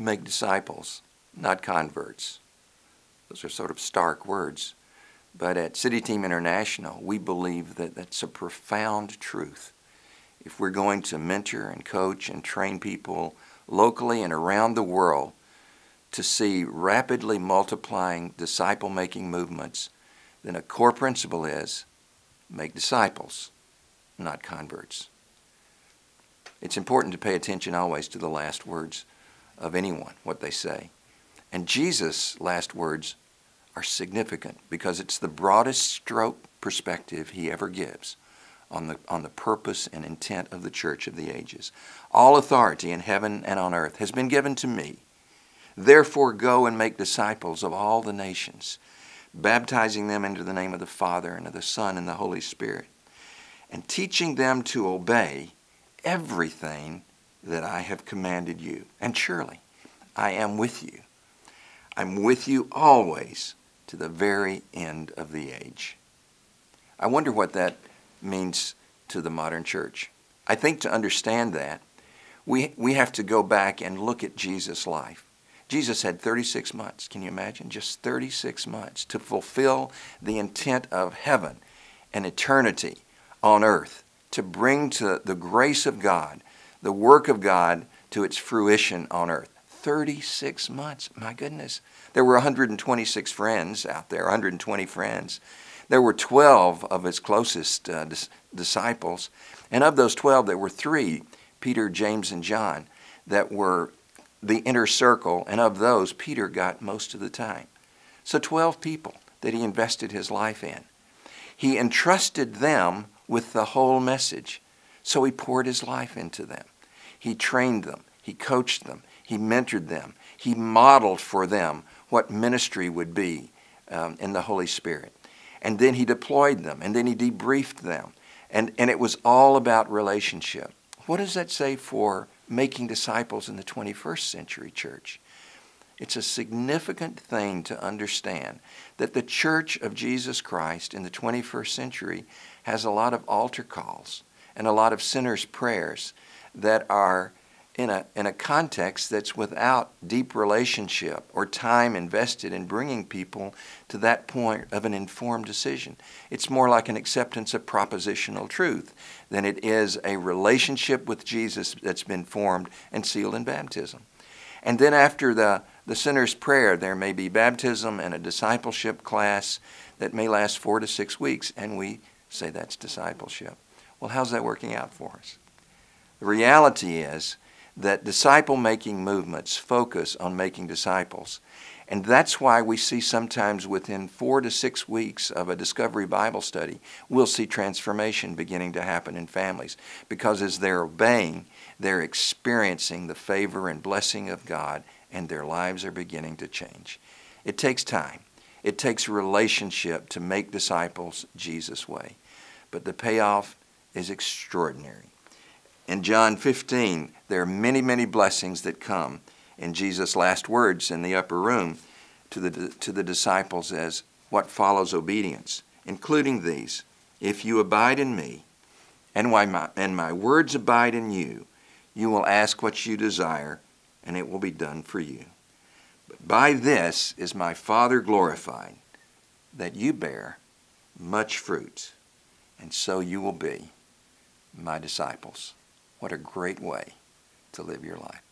Make disciples, not converts. Those are sort of stark words. But at City Team International, we believe that that's a profound truth. If we're going to mentor and coach and train people locally and around the world to see rapidly multiplying disciple-making movements, then a core principle is make disciples, not converts. It's important to pay attention always to the last words of anyone, what they say. And Jesus' last words are significant because it's the broadest stroke perspective he ever gives on the purpose and intent of the church of the ages. All authority in heaven and on earth has been given to me. Therefore go and make disciples of all the nations, baptizing them into the name of the Father and of the Son and the Holy Spirit, and teaching them to obey everything that I have commanded you. And surely I am with you. I'm with you always to the very end of the age. I wonder what that means to the modern church. I think to understand that, we have to go back and look at Jesus' life. Jesus had 36 months, can you imagine? Just 36 months to fulfill the intent of heaven and eternity on earth, to bring to the grace of God, the work of God to its fruition on earth. 36 months, my goodness. There were 126 friends out there, 120 friends. There were 12 of his closest disciples, and of those 12, there were 3, Peter, James, and John, that were the inner circle, and of those, Peter got most of the time. So 12 people that he invested his life in. He entrusted them with the whole message, so he poured his life into them. He trained them, he coached them, he mentored them, he modeled for them what ministry would be in the Holy Spirit. And then he deployed them, and then he debriefed them. And it was all about relationship. What does that say for making disciples in the 21st century church? It's a significant thing to understand that the Church of Jesus Christ in the 21st century has a lot of altar calls and a lot of sinners' prayers that are in a context that's without deep relationship or time invested in bringing people to that point of an informed decision. It's more like an acceptance of propositional truth than it is a relationship with Jesus that's been formed and sealed in baptism. And then after the sinner's prayer, there may be baptism and a discipleship class that may last 4 to 6 weeks, and we say that's discipleship. Well, how's that working out for us? The reality is that disciple-making movements focus on making disciples. And that's why we see sometimes within 4 to 6 weeks of a Discovery Bible study, we'll see transformation beginning to happen in families. Because as they're obeying, they're experiencing the favor and blessing of God, and their lives are beginning to change. It takes time. It takes relationship to make disciples Jesus' way. But the payoff is extraordinary. In John 15, there are many, many blessings that come in Jesus' last words in the upper room to the disciples as what follows obedience, including these: if you abide in me, and my words abide in you, you will ask what you desire, and it will be done for you. But by this is my Father glorified, that you bear much fruit, and so you will be my disciples. What a great way to live your life.